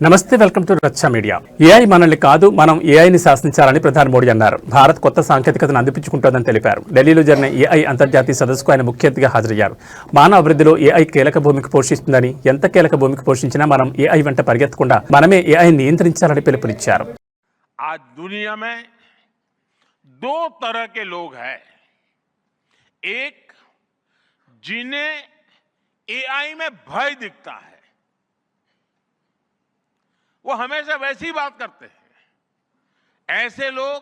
నమస్తే welcome to రచ్చ media. AI మనల్ని కాదు, మనం ఏఐని శాసించాలని ప్రధాని మోడీ అన్నారు. భారత్ కొత్త సాంకేతికతను అందిపుచ్చుకుంటోందని తెలిపారు. ఢిల్లీలో జరిగిన ఏఐ అంతర్జాతీయ సదస్సుకు ఆయన ముఖ్య అతిథిగా హాజరయ్యారు. మానవ అభివృద్ధిలో ఏఐ కీలక భూమికి పోషిస్తుందని, ఎంత కీలక భూమికి పోషించినా మనం ఏఐ వెంట పరిగెత్తకుండా మనమే ఏఐని నియంత్రించాలని పిలుపునిచ్చారు. आज दुनिया में दो तरह के लोग हैं, एक जिन्हें एआई में भय दिखता है, वो हमेशा वैसी बात करते हैं. ऐसे लोग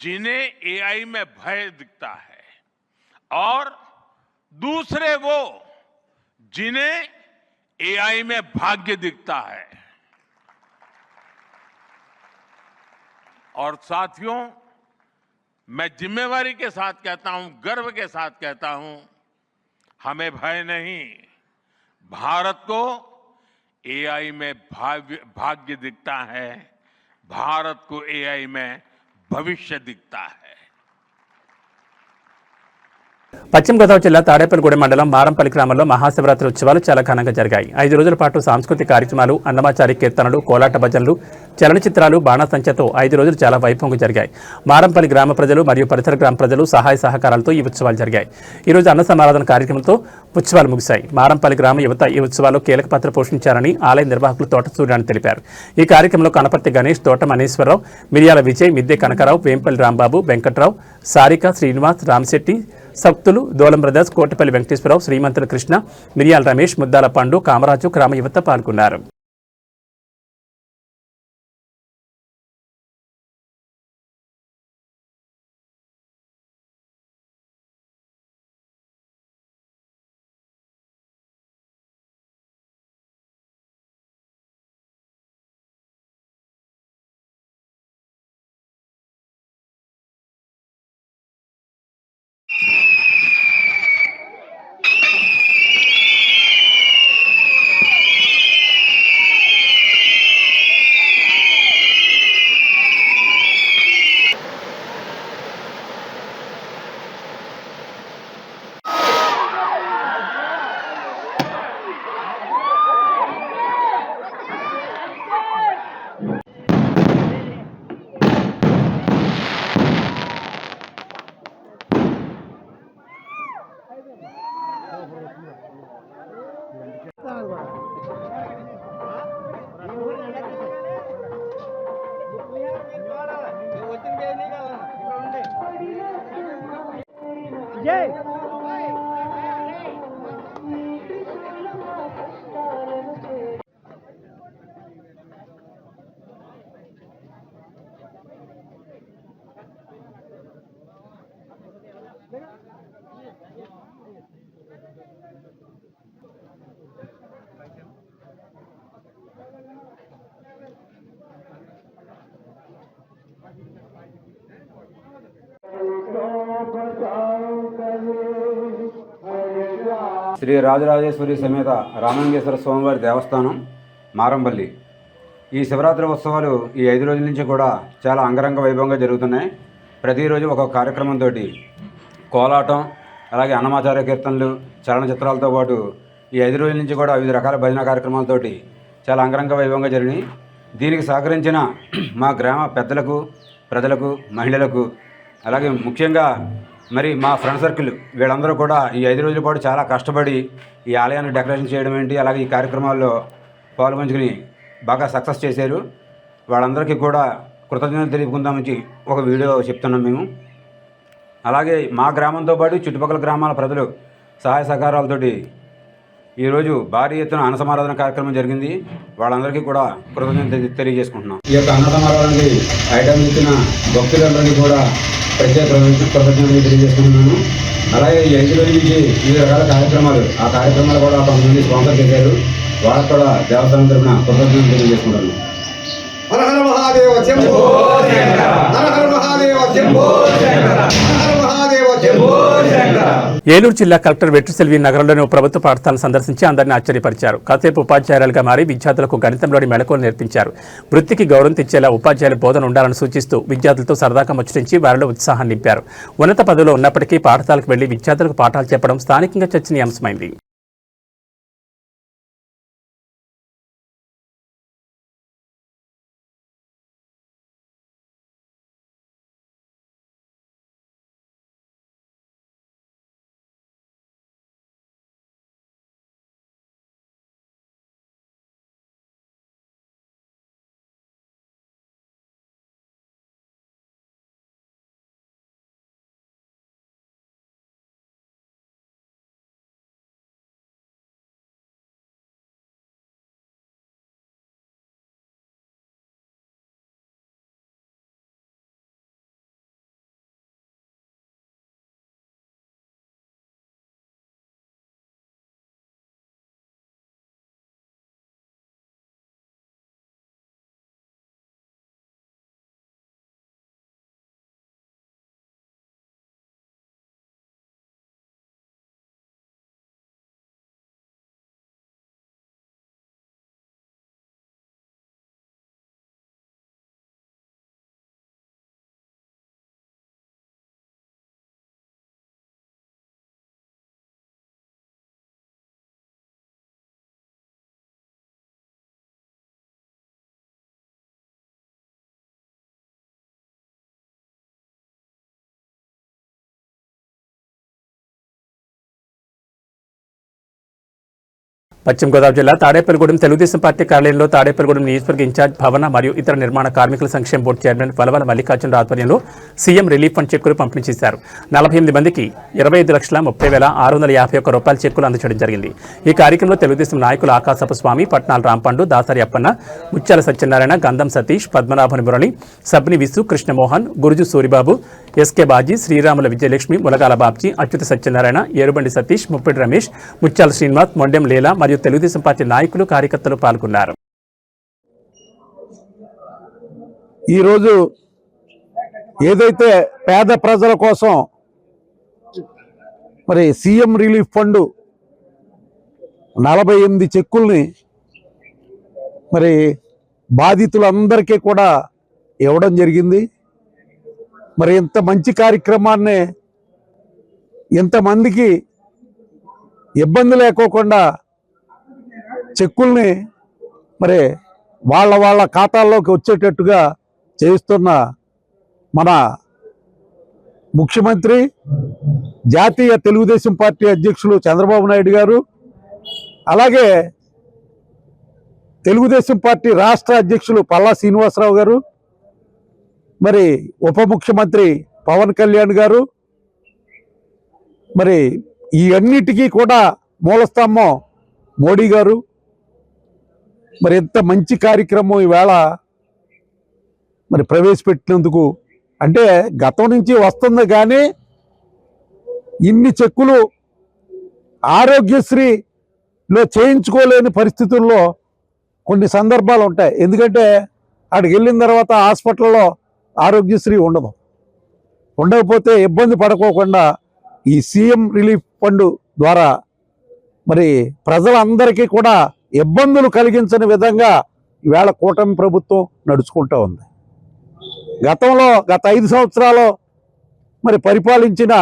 जिन्हें एआई में भय दिखता है, और दूसरे वो जिन्हें एआई में भाग्य दिखता है. और साथियों, मैं जिम्मेवारी के साथ कहता हूं, गर्व के साथ कहता हूं, हमें भय नहीं, भारत को एआई में भाग्य दिखता है, भारत को एआई में भविष्य दिखता है. పశ్చిమ గోదావరి జిల్లా తాడేపల్లిగూడెం మండలం మారంపల్లి గ్రామంలో మహాశివరాత్రి ఉత్సవాలు చాలా ఘనంగా జరిగాయి. 5 రోజుల పాటు సాంస్కృతిక కార్యక్రమాలు, అన్నమాచారి కీర్తనలు, కోలాట భజనలు, చలనచిత్రాలు, బాణాసంచతో 5 రోజులు చాలా వైభవంగా జరిగాయి. మారంపల్లి గ్రామ ప్రజలు మరియు పరిసర గ్రామ ప్రజలు సహాయ సహకారాలతో ఈ ఉత్సవాలు జరిగాయి. ఈ రోజు అన్న సమారాధన కార్యక్రమంతో ఉత్సవాలు ముగిశాయి. మారంపల్లి గ్రామ యువత ఈ ఉత్సవాల్లో కీలక పాత్ర పోషించారని ఆలయ నిర్వాహకులు తోట సూర్యాన్ని తెలిపారు. ఈ కార్యక్రమంలో కనపర్తి గణేష్, తోట మనీశ్వరరావు, మిర్యాల విజయ్, మిద్దె కనకరావు, వేంపల్లి రాంబాబు, వెంకట్రావు, సారిక, శ్రీనివాస్, రామశెట్టి, సక్తులు, దోలం బ్రదర్స్, కోటపల్లి వెంకటేశ్వరరావు, శ్రీమంతుల కృష్ణ, మిర్యాల రమేష్, ముద్దాల పండు, కామరాజు, గ్రామ యువత పాల్గొన్నారు. శ్రీ రాజరాజేశ్వరి సమేత రామలింగేశ్వర స్వామివారి దేవస్థానం మారంపల్లి. ఈ శివరాత్రి ఉత్సవాలు ఈ 5 రోజుల నుంచి కూడా చాలా అంగరంగ వైభవంగా జరుగుతున్నాయి. ప్రతిరోజు ఒక కార్యక్రమంతో కోలాటం, అలాగే అన్నమాచార్య కీర్తనలు, చలనచిత్రాలతో పాటు ఈ 5 రోజుల నుంచి కూడా వివిధ రకాల భజన కార్యక్రమాలతోటి చాలా అంగరంగ వైభవంగా జరిగినాయి. దీనికి సహకరించిన మా గ్రామ పెద్దలకు, ప్రజలకు, మహిళలకు, అలాగే ముఖ్యంగా మరి మా ఫ్రెండ్ సర్కిల్ వీళ్ళందరూ కూడా ఈ 5 రోజుల పాటు చాలా కష్టపడి ఈ ఆలయాన్ని డెకరేషన్ చేయడం ఏంటి, అలాగే ఈ కార్యక్రమాల్లో పాల్పంచుకుని బాగా సక్సెస్ చేశారు. వాళ్ళందరికీ కూడా కృతజ్ఞతలు తెలుపుకుందామని ఒక వీడియో చెప్తున్నాం మేము. అలాగే మా గ్రామంతో పాటు చుట్టుపక్కల గ్రామాల ప్రజలు సహాయ సహకారాలతోటి ఈరోజు భారీ ఎత్తున అన్న సమారాధన కార్యక్రమం జరిగింది. వాళ్ళందరికీ కూడా కృతజ్ఞతలు తెలియజేసుకుంటున్నాం. ఈ యొక్క అన్న సమారాధనకి ఐటమ్ ఇచ్చిన భక్తులందరికీ కూడా ప్రత్యేక కృతజ్ఞతలు తెలియజేసుకుంటున్నాను. అలాగే ఈ 5 రోజుల నుంచి వివిధ రకాల కార్యక్రమాలు, ఆ కార్యక్రమాలు కూడా కొంతమంది స్పాన్సర్ చేశారు. వాళ్ళకు కూడా దేవస్థానం తరఫున కృతజ్ఞతలు తెలియజేసుకుంటాను. హర హర మహాదేవ శంభో శంకర, హర హర మహాదేవ శంభో శంకర, హర హర మహాదేవ శంభో శంకర. ఏలూరు జిల్లా కలెక్టర్ వెట్రిసెల్వి నగరంలోని ప్రభుత్వ పాఠశాలను సందర్శించి అందరినీ ఆశ్చర్యపరిచారు. కాసేపు ఉపాధ్యాయులుగా మారి విద్యార్థులకు గణితంలోని మెళకువలు నేర్పించారు. వృత్తికి గౌరవం తెచ్చేలా ఉపాధ్యాయుల బోధన ఉండాలని సూచిస్తూ విద్యార్థులతో సరదాగా ముచ్చటించి వారిలో ఉత్సాహాన్ని నింపారు. ఉన్నత పదవిలో ఉన్నప్పటికీ పాఠశాలకు వెళ్లి విద్యార్థులకు పాఠాలు చెప్పడం స్థానికంగా చర్చనీయాంశమైంది. పశ్చిమ గోదావరి జిల్లా తాడేపల్లిగూడెం తెలుగుదేశం పార్టీ కార్యాలయంలో తాడేపల్లిగూడెం నియోజకవర్గ ఇన్ఛార్జ్ భవన మరియు ఇతర నిర్మాణ కార్మికుల సంక్షేమ బోర్డు చైర్మన్ వలవల మల్లికార్జున ఆధ్వర్యంలో సీఎం రిలీఫ్ ఫండ్ చెక్కులు పంపిణీ చేశారు. 48 మందికి 25,30,651 రూపాయల చెక్కులు అందజేయడం జరిగింది. ఈ కార్యక్రమంలో తెలుగుదేశం నాయకులు ఆకాశపు స్వామి, పట్నాల రాంపండు, దాసరి అప్పన్న, ముత్యాల సత్యనారాయణ, గంధం సతీష్, పద్మనాభని మురళి, సబ్ని విసు, కృష్ణమోహన్, గురుజు సూరిబాబు, ఎస్కే బాజీ, శ్రీరాముల విజయలక్ష్మి, ములగాల బాబ్జీ, అచ్యుత సత్యనారాయణ, ఏరుబండి సతీష్, ముప్పిడి రమేష్, ముత్యాల శ్రీనివాస్, మొండెం లీలా మరియు తెలుగుదేశం పార్టీ నాయకులు, కార్యకర్తలు పాల్గొన్నారు. ఈరోజు ఏదైతే పేద ప్రజల కోసం మరి సీఎం రిలీఫ్ ఫండ్ 48 చెక్కుల్ని మరి బాధితులందరికీ కూడా ఇవ్వడం జరిగింది. మరి ఇంత మంచి కార్యక్రమాన్ని ఇంతమందికి ఇబ్బంది లేకోకుండా చెక్కుల్ని మరి వాళ్ళ ఖాతాల్లోకి వచ్చేటట్టుగా చేస్తున్న మన ముఖ్యమంత్రి, జాతీయ తెలుగుదేశం పార్టీ అధ్యక్షులు చంద్రబాబు నాయుడు గారు, అలాగే తెలుగుదేశం పార్టీ రాష్ట్ర అధ్యక్షులు పల్లా శ్రీనివాసరావు గారు, మరి ఉప ముఖ్యమంత్రి పవన్ కళ్యాణ్ గారు, మరి ఈ అన్నిటికీ కూడా మూలస్తంభం మోడీ గారు, మరి ఎంత మంచి కార్యక్రమం ఈవేళ మరి ప్రవేశపెట్టినందుకు. అంటే గతం నుంచి వస్తుంది కానీ ఇన్ని చెక్కులు ఆరోగ్యశ్రీలో చేయించుకోలేని పరిస్థితుల్లో కొన్ని సందర్భాలు ఉంటాయి. ఎందుకంటే అక్కడికి వెళ్ళిన తర్వాత హాస్పిటల్లో ఆరోగ్యశ్రీ ఉండకపోతే ఇబ్బంది పడుకోకుండా ఈ సీఎం రిలీఫ్ ఫండ్ ద్వారా మరి ప్రజలందరికీ కూడా ఇబ్బందులు కలిగించని విధంగా ఈవేళ కూటమి ప్రభుత్వం నడుచుకుంటూ ఉంది. గత 5 సంవత్సరాలు మరి పరిపాలించిన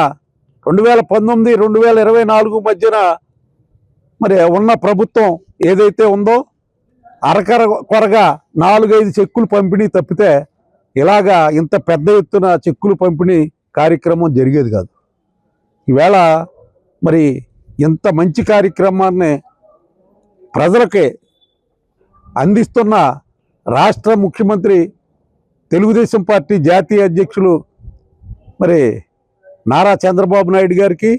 2019, 2024 మధ్యన మరి ఉన్న ప్రభుత్వం ఏదైతే ఉందో కొరగా 4-5 చెక్కులు పంపిణీ తప్పితే ఇలాగా ఇంత పెద్ద ఎత్తున చెక్కులు పంపిణీ కార్యక్రమం జరిగేది కాదు. ఈవేళ మరి ఇంత మంచి కార్యక్రమాన్ని ప్రజలకి అందిస్తున్న రాష్ట్ర ముఖ్యమంత్రి, తెలుగుదేశం పార్టీ జాతీయ అధ్యక్షులు మరి నారా చంద్రబాబు నాయుడు గారికి,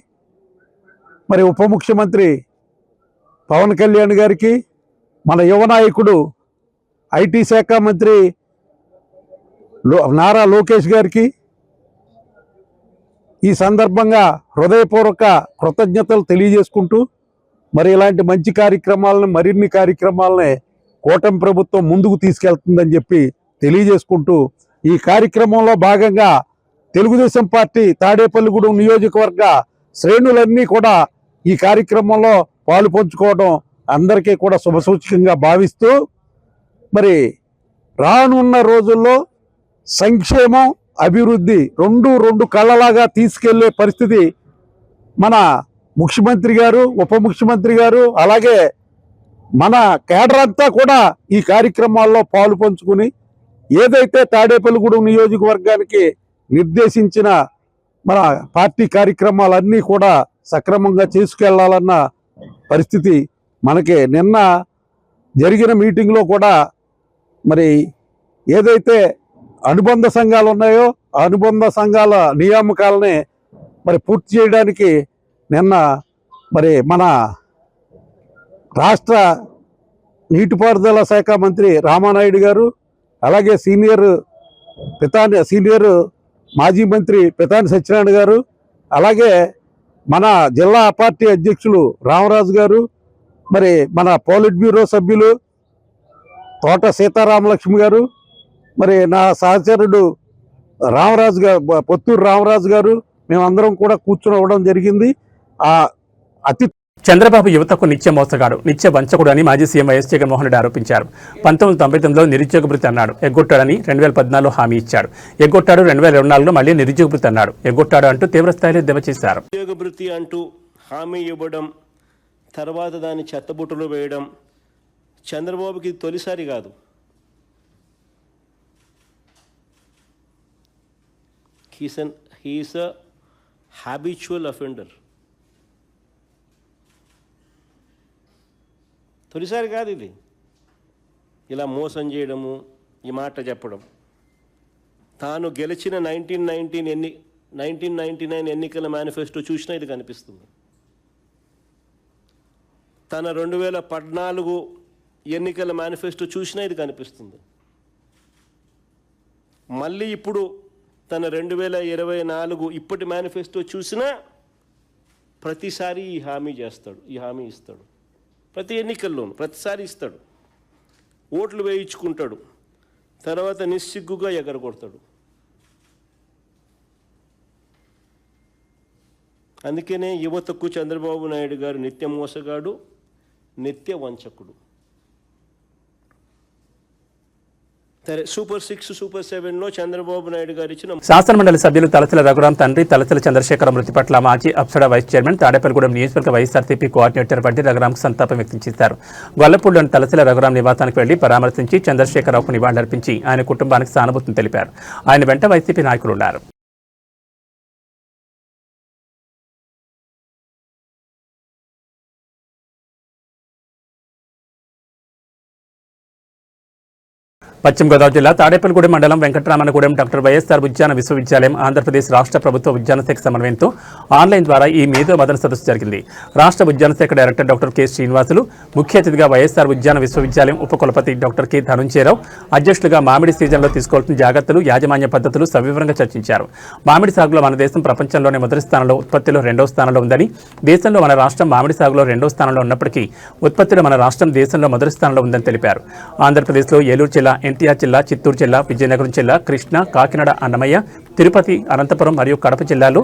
మరి ఉప ముఖ్యమంత్రి పవన్ కళ్యాణ్ గారికి, మన యువ నాయకుడు ఐటీ శాఖ మంత్రి నారా లోకేష్ గారికి ఈ సందర్భంగా హృదయపూర్వక కృతజ్ఞతలు తెలియజేసుకుంటూ, మరి ఇలాంటి మంచి కార్యక్రమాలను, మరిన్ని కార్యక్రమాలని కూటమి ప్రభుత్వం ముందుకు తీసుకెళ్తుందని చెప్పి తెలియజేసుకుంటూ, ఈ కార్యక్రమంలో భాగంగా తెలుగుదేశం పార్టీ తాడేపల్లిగూడెం నియోజకవర్గ శ్రేణులన్నీ కూడా ఈ కార్యక్రమంలో పాలు పంచుకోవడం అందరికీ కూడా శుభసూచకంగా భావిస్తూ, మరి రానున్న రోజుల్లో సంక్షేమం, అభివృద్ధి రెండు కళ్ళలాగా తీసుకెళ్లే పరిస్థితి మన ముఖ్యమంత్రి గారు, ఉప ముఖ్యమంత్రి గారు, అలాగే మన కేడర్ అంతా కూడా ఈ కార్యక్రమాల్లో పాలు పంచుకుని ఏదైతే తాడేపల్లిగూడెం నియోజకవర్గానికి నిర్దేశించిన మన పార్టీ కార్యక్రమాలన్నీ కూడా సక్రమంగా చేసుకెళ్లాలన్న పరిస్థితి మనకి నిన్న జరిగిన మీటింగ్లో కూడా మరి ఏదైతే అనుబంధ సంఘాలు ఉన్నాయో ఆ అనుబంధ సంఘాల నియామకాలని మరి పూర్తి చేయడానికి నిన్న మరి మన రాష్ట్ర నీటిపారుదల శాఖ మంత్రి రామానాయుడు గారు, అలాగే సీనియర్ మాజీ మంత్రి పితాని సత్యనారాయణ గారు, అలాగే మన జిల్లా పార్టీ అధ్యక్షులు రామరాజు గారు, మరి మన పోలిట్ బ్యూరో సభ్యులు తోట సీతారామలక్ష్మి గారు, మరి నా సహచరుడు రామరాజు గారు, పొత్తూరు రామరాజు గారు, మేమందరం కూడా కూర్చొని అవ్వడం జరిగింది. అతి చంద్రబాబు యువతకు నిత్య మోసగాడు, నిత్య వంచకుడు అని మాజీ సీఎం వైఎస్ జగన్మోహన్ రెడ్డి ఆరోపించారు. 1999లో నిరుద్యోగ భృతి అన్నాడు, ఎగ్గొట్టాడని 2014లో హామీ ఇచ్చాడు. ఎగ్గొట్టాడు, 2024లో మళ్లీ నిరుద్యోగ భృతి అన్నాడు, ఎగ్గొట్టాడు అంటూ తీవ్రస్థాయిలో దెబ్బ చేశారు. నిరుద్యోగ భృతి అంటూ హామీ ఇవ్వడం, తర్వాత దాన్ని చెత్తబుట్టలో వేయడం చంద్రబాబుకి తొలిసారి కాదు. He's a habitual offender. తొలిసారి కాదు ఇది, ఇలా మోసం చేయడము, ఈ మాట చెప్పడం. తాను గెలిచిన 1999 ఎన్నికల మేనిఫెస్టో చూసినా ఇది కనిపిస్తుంది. తన 2014 ఎన్నికల మేనిఫెస్టో చూసినా ఇది కనిపిస్తుంది. మళ్ళీ ఇప్పుడు తన 2024 ఇప్పటి మేనిఫెస్టో చూసినా ప్రతిసారి ఈ హామీ చేస్తాడు, ఈ హామీ ఇస్తాడు. ప్రతి ఎన్నికల్లోనూ ప్రతిసారి ఇస్తాడు. ఓట్లు వేయించుకుంటాడు, తర్వాత నిస్సిగ్గుగా ఎగరగొడతాడు. అందుకనే యువతకు చంద్రబాబు నాయుడు గారు నిత్య మోసగాడు, నిత్య వంచకుడు. సరే, సూపర్ 6, సూపర్ 7లో చంద్రబాబు నాయుడు గారు ఇచ్చిన శాసనమండలి సభ్యులు తలసల రఘురాం తండ్రి తలసల చంద్రశేఖర మృతి పట్ల మాజీ అప్సడా వైస్ చైర్మన్ తాడేపల్లిగూడెం నియోజకవర్గ వైఎస్ఆర్సీపీ కోఆర్డినేటర్ వంటి రఘురాంకు సంతాపం వ్యక్తం చేశారు. గొల్లపూడిలోని తలసల రఘురాం నివాసానికి వెళ్లి పరామర్శించి చంద్రశేఖరరావుకు నివాళులర్పించి ఆయన కుటుంబానికి సానుభూతిని తెలిపారు. ఆయన వెంట వైసీపీ నాయకులు ఉన్నారు. పశ్చిమ గోదావరి జిల్లా తాడేపల్లిగూడెం మండలం వెంకటరామన్నగూడెం డాక్టర్ వైఎస్ఆర్ ఉద్యాన విశ్వవిద్యాలయం ఆంధ్రప్రదేశ్ రాష్ట్ర ప్రభుత్వ ఉద్యాన శాఖ సమన్వయంతో ఆన్లైన్ ద్వారా ఈ మేధో మదన సదస్సు జరిగింది. రాష్ట్ర ఉద్యాన శాఖ డైరెక్టర్ డాక్టర్ కె శ్రీనివాసులు, ముఖ్య అతిథిగా వైఎస్ఆర్ ఉద్యాన విశ్వవిద్యాలయం ఉపకులపతి డాక్టర్ కె ధనుంజయరావు, అధ్యక్షులుగా మామిడి సీజన్లో తీసుకోవాల్సిన జాగ్రత్తలు, యాజమాన్య పద్ధతులు సవివరంగా చర్చించారు. మామిడి సాగులో మన దేశం ప్రపంచంలోనే మొదటి స్థానంలో, ఉత్పత్తిలో 2వ స్థానంలో ఉందని, దేశంలో మన రాష్ట్రం మామిడి సాగులో 2వ స్థానంలో ఉన్నప్పటికీ ఉత్పత్తిలో మన రాష్ట్రం దేశంలో మొదటి స్థానంలో ఉందని తెలిపారు. ఆంధ్రప్రదేశ్లో ఏలూరు జిల్లా, ఎన్టీఆర్ జిల్లా, చిత్తూరు జిల్లా, విజయనగరం జిల్లా, కృష్ణా, కాకినాడ, అన్నమయ్య, తిరుపతి, అనంతపురం మరియు కడప జిల్లాలో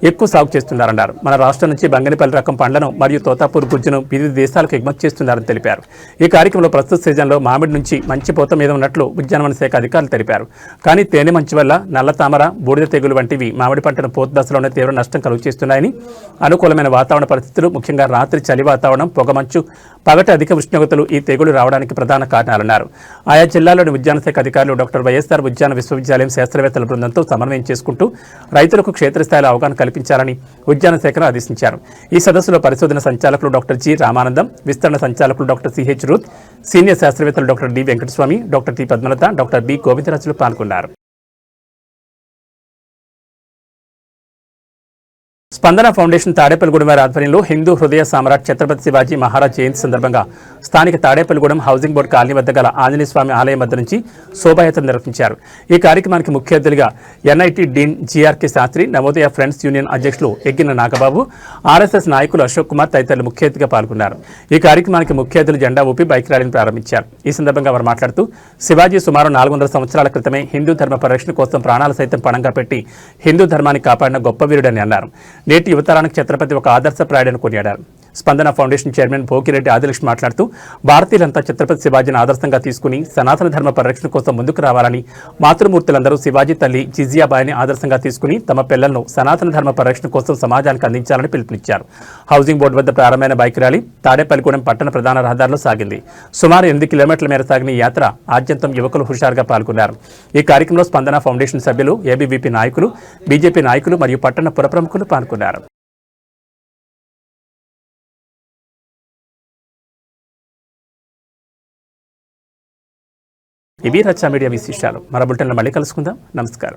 ఎక్కువ సాగు చేస్తున్నారన్నారు. మన రాష్ట్రం నుంచి బంగనపల్లి రకం పండ్లను మరియు తోతాపూర్ గుజ్జును వివిధ దేశాలకు ఎగుమతి చేస్తున్నారని తెలిపారు. ఈ కార్యక్రమంలో ప్రస్తుత సీజన్లో మామిడి నుంచి మంచి పూత మీద ఉన్నట్లు ఉద్యానవన శాఖ అధికారులు తెలిపారు. కానీ తేనె మంచి వల్ల నల్ల తామర, బూడిద తెగులు వంటివి మామిడి పంటను పూత దశలోనే తీవ్ర నష్టం కలుగు చేస్తున్నాయని, అనుకూలమైన వాతావరణ పరిస్థితులు, ముఖ్యంగా రాత్రి చలి వాతావరణం, పొగమంచు, పగటి అధిక ఉష్ణోగ్రతలు ఈ తెగులు రావడానికి ప్రధాన కారణాలన్నారు. ఆయా జిల్లాల్లోని ఉద్యాన శాఖ అధికారులు డాక్టర్ వైఎస్ఆర్ ఉద్యాన విశ్వవిద్యాలయం శాస్త్రవేత్తల బృందంతో సమన్వయం చేసుకుంటూ రైతులకు క్షేత్రస్థాయిలో అవగాహన కల్పించాలని ఉద్యాన శాఖను ఆదేశించారు. ఈ సదస్సులో పరిశోధన సంచాలకులు డాక్టర్ జి రామానందం, విస్తరణ సంచాలకులు డాక్టర్ సిహెచ్ రూత్, సీనియర్ శాస్త్రవేత్తలు doctor D Venkataswamy, doctor T Padmalatha, doctor B Govindarajulu పాల్గొన్నారు. స్పందన ఫౌండేషన్ తాడేపల్లిగూడెం వారి ఆధ్వర్యంలో హిందూ హృదయ సామ్రాట్ ఛత్రపతి శివాజీ మహారాజ్ జయంతి సందర్భంగా స్థానిక తాడేపల్లిగూడెం హౌసింగ్ బోర్డు కాలనీ వద్ద గల ఆంజనేయ స్వామి ఆలయం వద్ద నుంచి శోభాయాత్ర నిర్వహించారు. ఈ కార్యక్రమానికి ముఖ్య అతిథులుగా NIT dean GRK Sastry, Navodaya friends union అధ్యక్షులు ఎగ్గిన నాగబాబు, ఆర్ఎస్ఎస్ నాయకులు అశోక్ కుమార్ తదితరులు ముఖ్య అతిథిగా పాల్గొన్నారు. ఈ కార్యక్రమానికి ముఖ్య అతిథులు జెండా ఊపి బైక్ ర్యాలీని ప్రారంభించారు. ఈ సందర్భంగా వారు మాట్లాడుతూ శివాజీ సుమారు 400 సంవత్సరాల క్రితమే హిందూ ధర్మ పరిరక్షణ కోసం ప్రాణాలు సైతం పణంగా పెట్టి హిందూ ధర్మాన్ని కాపాడిన గొప్ప వీరుడని అన్నారు. నేటి యువతరానికి ఛత్రపతి ఒక ఆదర్శప్రాయుడని కొనియాడారు. స్పందన ఫౌండేషన్ చైర్మన్ భోగిరెడ్డి ఆదిలక్ష్మి మాట్లాడుతూ భారతీయులంతా ఛత్రపతి శివాజీని ఆదర్శంగా తీసుకుని సనాతన ధర్మ పరిరక్షణ కోసం ముందుకు రావాలని, మాతృమూర్తులందరూ శివాజీ తల్లి జిజియాబాయిని ఆదర్శంగా తీసుకుని తమ పిల్లలను సనాతన ధర్మ పరిరక్షణ కోసం సమాజానికి అందించాలని పిలుపునిచ్చారు. హౌసింగ్ బోర్డు వద్ద ప్రారంభమైన బైక్ ర్యాలీ తాడేపల్లిగూడెం పట్టణ ప్రధాన రహదారిలో సాగింది. సుమారు 8 కిలోమీటర్ల మేర సాగిన ఈ యాత్ర ఆద్యంతం యువకులు హుషారుగా పాల్గొన్నారు. ఈ కార్యక్రమంలో స్పందన ఫౌండేషన్ సభ్యులు, ఏబీవీపీ నాయకులు, బీజేపీ నాయకులు మరియు పట్టణ పుర ప్రముఖులు పాల్గొన్నారు. ఇవి రచ్చా మీడియా విశేషాలు. మరో బులెటిన్లో మళ్ళీ కలుసుకుందాం. నమస్కారం.